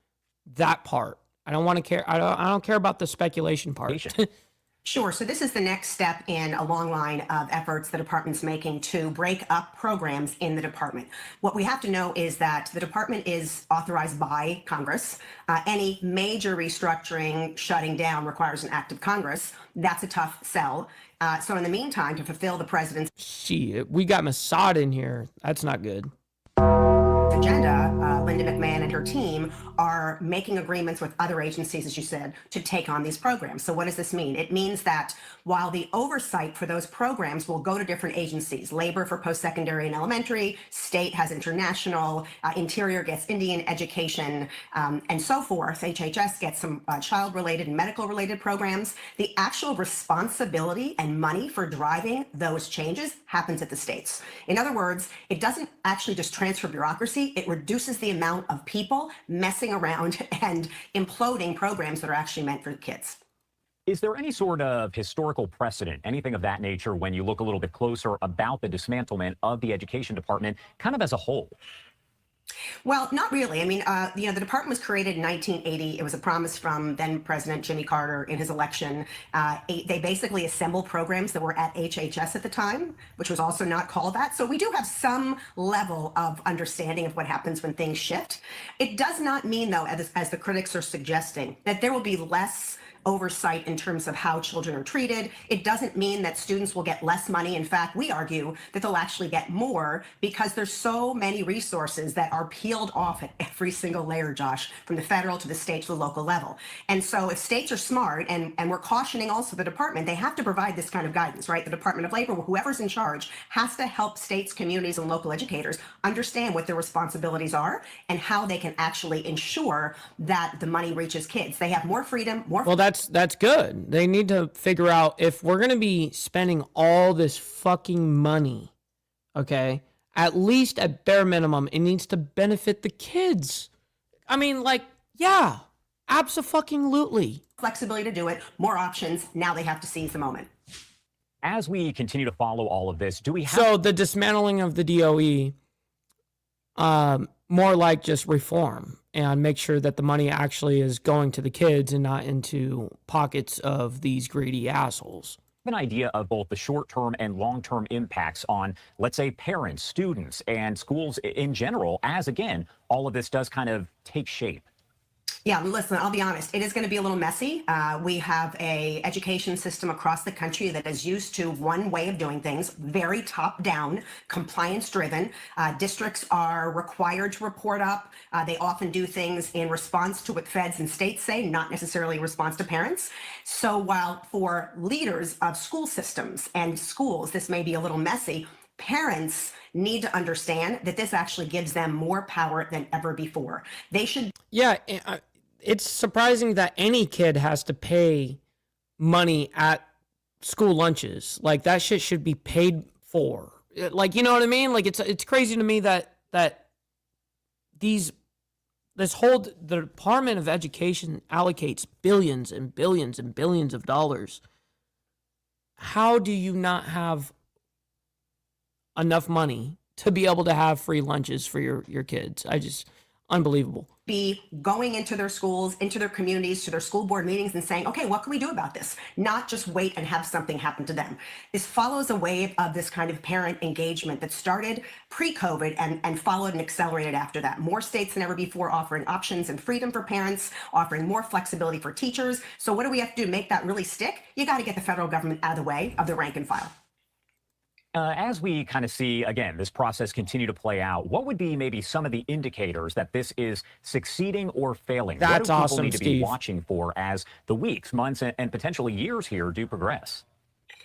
that part. I don't want to care. I don't care about the speculation part. Sure. So this is the next step in a long line of efforts the department's making to break up programs in the department. What we have to know is that the department is authorized by Congress. Any major restructuring, shutting down requires an act of Congress. That's a tough sell. So in the meantime, to fulfill the president's Shit, we got Mossad in here. That's not good. agenda, Linda McMahon and her team are making agreements with other agencies, as you said, to take on these programs. So what does this mean? It means that while the oversight for those programs will go to different agencies, labor for post-secondary and elementary, state has international, interior gets Indian education, and so forth. HHS gets some child-related and medical-related programs. The actual responsibility and money for driving those changes happens at the states. In other words, it doesn't actually just transfer bureaucracy, it reduces the amount of people messing around and imploding programs that are actually meant for the kids. Is there any sort of historical precedent, anything of that nature, when you look a little bit closer about the dismantlement of the education department kind of as a whole? Well, not really. I mean, the department was created in 1980. It was a promise from then President Jimmy Carter in his election. They basically assembled programs that were at HHS at the time, which was also not called that. So we do have some level of understanding of what happens when things shift. It does not mean, though, as the critics are suggesting, that there will be less oversight in terms of how children are treated. It doesn't mean that students will get less money. In fact, we argue that they'll actually get more because there's so many resources that are peeled off at every single layer, Josh, from the federal to the state to the local level. And so if states are smart, and we're cautioning also the department, they have to provide this kind of guidance, right? The Department of Labor, whoever's in charge, has to help states, communities, and local educators understand what their responsibilities are and how they can actually ensure that the money reaches kids. They have more freedom, more. Well, that's good. They need to figure out if we're going to be spending all this fucking money, okay, at least at bare minimum, it needs to benefit the kids. I mean, like, yeah, abso-fucking-lutely. Flexibility to do it, more options. Now they have to seize the moment. As we continue to follow all of this, do we have... So the dismantling of the DOE, more like just reform and make sure that the money actually is going to the kids and not into pockets of these greedy assholes. An idea of both the short-term and long-term impacts on, let's say, parents, students, and schools in general, as, again, all of this does kind of take shape. Yeah, listen, I'll be honest. It is going to be a little messy. We have a education system across the country that is used to one way of doing things, very top-down, compliance-driven. Districts are required to report up. They often do things in response to what feds and states say, not necessarily in response to parents. So while for leaders of school systems and schools, this may be a little messy, parents need to understand that this actually gives them more power than ever before. They should. Yeah, it's surprising that any kid has to pay money at school lunches. Like, that shit should be paid for. Like, you know what I mean? Like, it's crazy to me that the Department of Education allocates billions and billions and billions of dollars. How do you not have enough money to be able to have free lunches for your kids? Unbelievable. Be going into their schools, into their communities, to their school board meetings and saying, okay, what can we do about this? Not just wait and have something happen to them. This follows a wave of this kind of parent engagement that started pre-COVID and followed and accelerated after that. More states than ever before offering options and freedom for parents, offering more flexibility for teachers. So what do we have to do to make that really stick? You got to get the federal government out of the way of the rank and file. As we kind of see, again, this process continue to play out, what would be maybe some of the indicators that this is succeeding or failing? That's what do people awesome, need to Steve. be watching for as the weeks, months, and potentially years here do progress?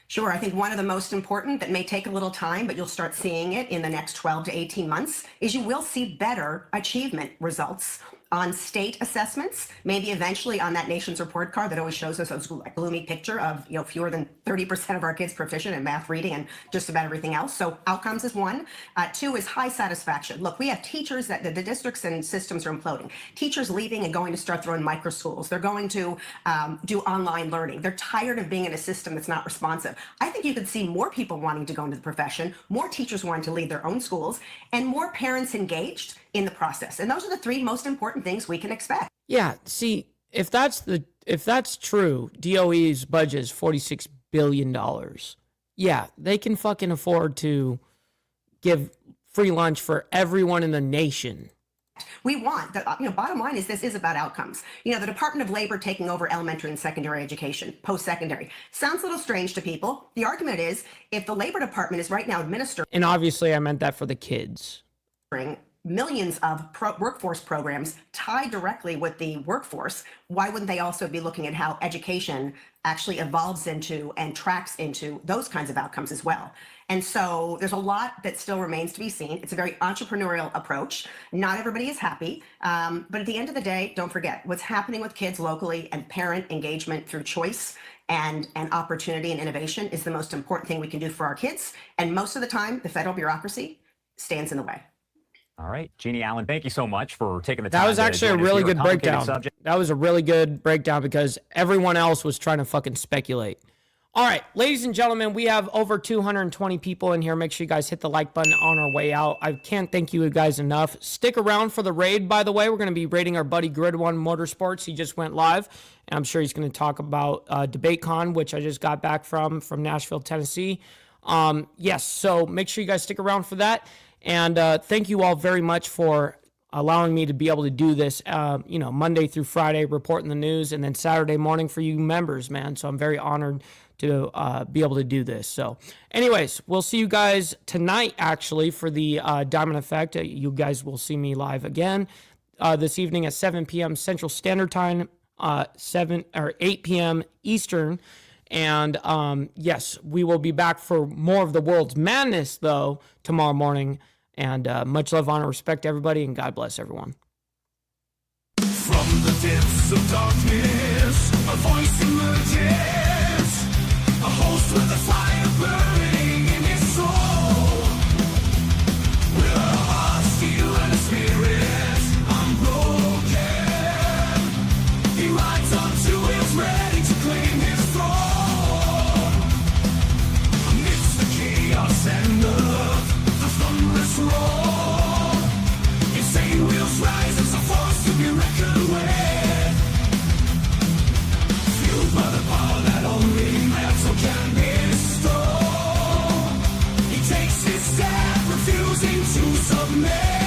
Sure. I think one of the most important that may take a little time, but you'll start seeing it in the next 12 to 18 months, is you will see better achievement results on state assessments, maybe eventually on that nation's report card that always shows us a gloomy picture of, fewer than 30% of our kids proficient in math, reading, and just about everything else. So outcomes is one. Two is high satisfaction. Look, we have teachers that the districts and systems are imploding. Teachers leaving and going to start their own micro schools. They're going to do online learning. They're tired of being in a system that's not responsive. I think you could see more people wanting to go into the profession, more teachers wanting to lead their own schools, and more parents engaged in the process. And those are the three most important things we can expect. Yeah, see, if that's true, DOE's budget is $46 billion. Yeah, they can fucking afford to give free lunch for everyone in the nation. We want, bottom line is this is about outcomes. The Department of Labor taking over elementary and secondary education, post-secondary. Sounds a little strange to people. The argument is, if the Labor Department is right now administering... And obviously I meant that for the kids. Millions of workforce programs tied directly with the workforce, why wouldn't they also be looking at how education actually evolves into and tracks into those kinds of outcomes as well? And so there's a lot that still remains to be seen. It's a very entrepreneurial approach. Not everybody is happy. But at the end of the day, don't forget what's happening with kids locally and parent engagement through choice and opportunity and innovation is the most important thing we can do for our kids. And most of the time, the federal bureaucracy stands in the way. All right, Jeannie Allen, thank you so much for taking the time. That was actually a really good breakdown. That was a really good breakdown because everyone else was trying to fucking speculate. All right, ladies and gentlemen, we have over 220 people in here. Make sure you guys hit the like button on our way out. I can't thank you guys enough. Stick around for the raid, by the way. We're going to be raiding our buddy Grid One Motorsports. He just went live, and I'm sure he's going to talk about DebateCon, which I just got back from Nashville, Tennessee. Yes, so make sure you guys stick around for that. And thank you all very much for allowing me to be able to do this, Monday through Friday, reporting the news, and then Saturday morning for you members, man. So I'm very honored to be able to do this. So anyways, we'll see you guys tonight, actually, for the Diamond Effect. You guys will see me live again this evening at 7 p.m. Central Standard Time, 8 p.m. Eastern. And yes, we will be back for more of the world's madness, though, tomorrow morning. And much love, honor, respect to everybody, and God bless everyone. From the depths of darkness, a voice emerges, a host with a fire burning in his soul. With a heart, steel, and a spirit unbroken, he rides on to his ready to claim his throne. Amidst the chaos and the thunderous roar, insane wheels rise as a force to be reckoned with. Fueled by the power that only metal can bestow, he takes his stand, refusing to submit.